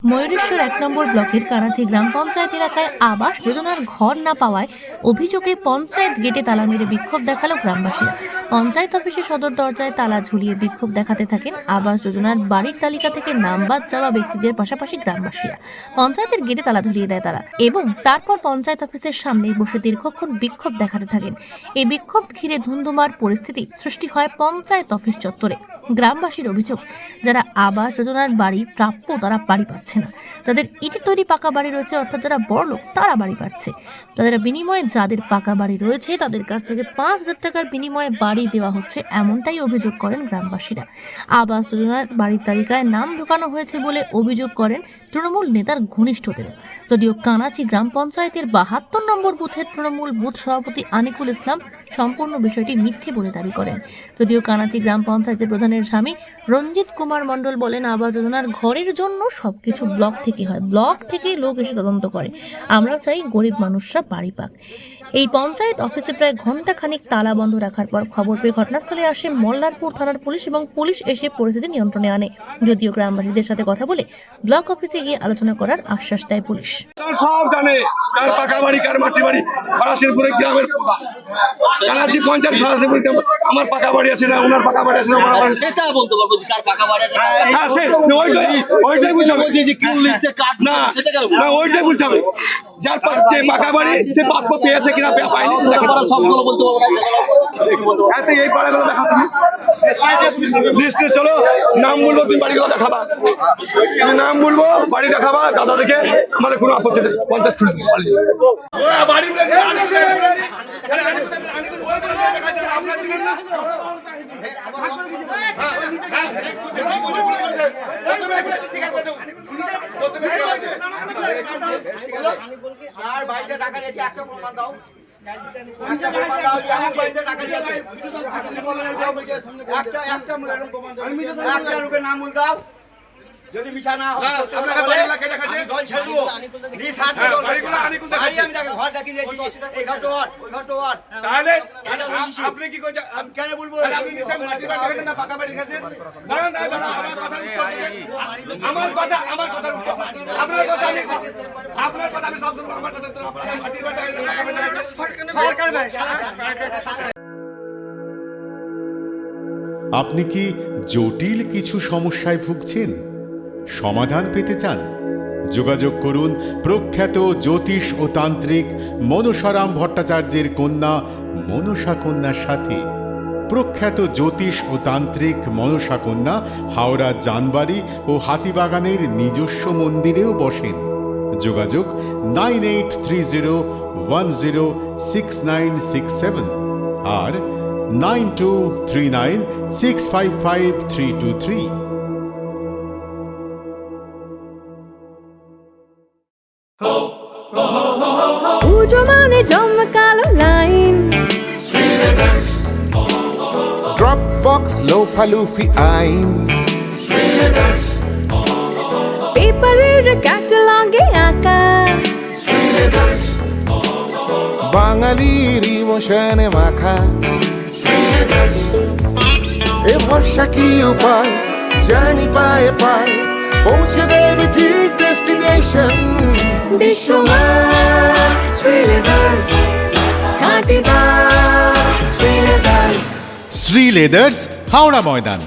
ময়ূরেশ্বর ১ নম্বর ব্লকের কানাচি গ্রাম পঞ্চায়েত এলাকায় আবাস যোজনার ঘর না পাওয়ায় অভিযোগে পঞ্চায়েত গেটে তালা মেরে বিক্ষোভ দেখালো গ্রামবাসীরা। পঞ্চায়েত অফিসের সদর দরজায় তালা ঝুলিয়ে বিক্ষোভ দেখাতে থাকেন আবাস যোজনার বাড়ির তালিকা থেকে নাম বাদ যাওয়া ব্যক্তিদের পাশাপাশি গ্রামবাসীরা। পঞ্চায়েতের গেটে তালা ঝুলিয়ে দেয় তারা এবং তারপর পঞ্চায়েত অফিসের সামনেই বসে দীর্ঘক্ষণ বিক্ষোভ দেখাতে থাকেন। এই বিক্ষোভ ঘিরে ধুন্ধুমার পরিস্থিতি সৃষ্টি হয় পঞ্চায়েত অফিস চত্বরে। গ্রামবাসীর অভিযোগ, যারা আবাস যোজনার বাড়ি প্রাপ্য তারা বাড়ি পাচ্ছে না। তাদের ইটের তৈরি পাকা বাড়ি রয়েছে, অর্থাৎ যারা বড়লোক তারা বাড়ি পাচ্ছে। তাদের বিনিময়ে যাদের পাকা বাড়ি রয়েছে তাদের কাছ থেকে ৫,০০০ টাকার বিনিময়ে বাড়ি দেওয়া হচ্ছে, এমনটাই অভিযোগ করেন গ্রামবাসীরা। আবাস যোজনার বাড়ির তালিকায় নাম ঢোকানো হয়েছে বলে অভিযোগ করেন তৃণমূল নেতার ঘনিষ্ঠদেরও। যদিও কানাচি গ্রাম পঞ্চায়েতের ৭২ নম্বর বুথের তৃণমূল বুথ সভাপতি আনিকুল ইসলাম সম্পূর্ণ বিষয়টি মিথ্যে বলে দাবি করেন। যদিও কানাচি গ্রাম পঞ্চায়েতের প্রধানের স্বামী রঞ্জিত কুমার মণ্ডল বলেন, আবাস যোজনার ঘরের জন্য সবকিছু ব্লক থেকে হয়, ব্লক থেকেই লোক এসে তদন্ত করে। আমরা চাই গরিব মানুষরা বাড়ি পাক। এই পঞ্চায়েত অফিসে প্রায় ঘণ্টাখানিক তালা বন্ধ রাখার পর খবর পেয়ে ঘটনাস্থলে আসে মল্লারপুর থানার পুলিশ এবং পুলিশ এসে পরিস্থিতি নিয়ন্ত্রণে আনে। যদিও গ্রামবাসীদের সাথে কথা বলে ব্লক অফিসে গিয়ে আলোচনা করার আশ্বাস দেয় পুলিশ। সব জানে কার পাকা বাড়ি কার মাটি বাড়ি। খরাসিরপুরে গ্রামের কানাচি পঞ্চায়েত খরাসিরপুর আমার পাকা বাড়ি আছে না, ওনার পাকা বাড়ি আছে না, সেটা বলতে পারবো যে কার পাকা বাড়ি আছে আছে ওইটাই বুঝতে হবে। যে কি লিস্টে কাট না সেটা কেন না ওইটাই বুঝতে হবে। যার পাকা বাড়ি সে প্রাপ্য পেয়েছে কিনা পায়নি সবগুলো বলতে পারবো না। এতে এই পাড়াগুলো দেখা তুমি লিস্টে চলো, নাম বলবো, তুমি বাড়িগুলো দেখাবা, তুমি নাম বলবো বাড়ি দেখাবা, দাদা দেখে আমাদের কোনো আপত্তি নেই। পঞ্চায়েত আর বাড়িতে টাকা নিয়েছি, একটা প্রমাণ দাও। একটা লোকের নাম বল দাও, যদি মিছা না হয় ঘর দেখি দিয়েছি, এই ঘর তো ওই ঘর তো তাহলে আপনি কি করছেন? কেন বলবো? পাকা বাড়ি গেছেন, আমার কথা আপনার কথা আমি সব শুনবো। আমার কথা আপনি কি জটিল কিছু সমস্যায় ভুগছেন? সমাধান পেতে চান? যোগাযোগ করুন প্রখ্যাত জ্যোতিষ ও তান্ত্রিক মনসারাম ভট্টাচার্যের কন্যা মনসা কন্যার সাথে। প্রখ্যাত জ্যোতিষ ও তান্ত্রিক মনসা কন্যা হাওড়া জানবাড়ি ও হাতিবাগানের নিজস্ব মন্দিরেও বসেন। যোগাযোগ 9830106967 আর 9239655323। পুজো মানে জমকালো লাইন, ড্রপ বক্স লোফা লুফি আইন, পেপারের ক্যাটালগে আঁকা, বাঙালির ইমোশনে মাখা। এ ভরসা কি উপায়, জার্নি পায়ে পায় পৌঁছে দেবে ঠিক ডেস্টিনেশন। বিশ্বমান শ্রীলেদার্স, খাঁটি দাম শ্রীলেদার্স। শ্রী লেদার্স, হাওড়া ময়দান।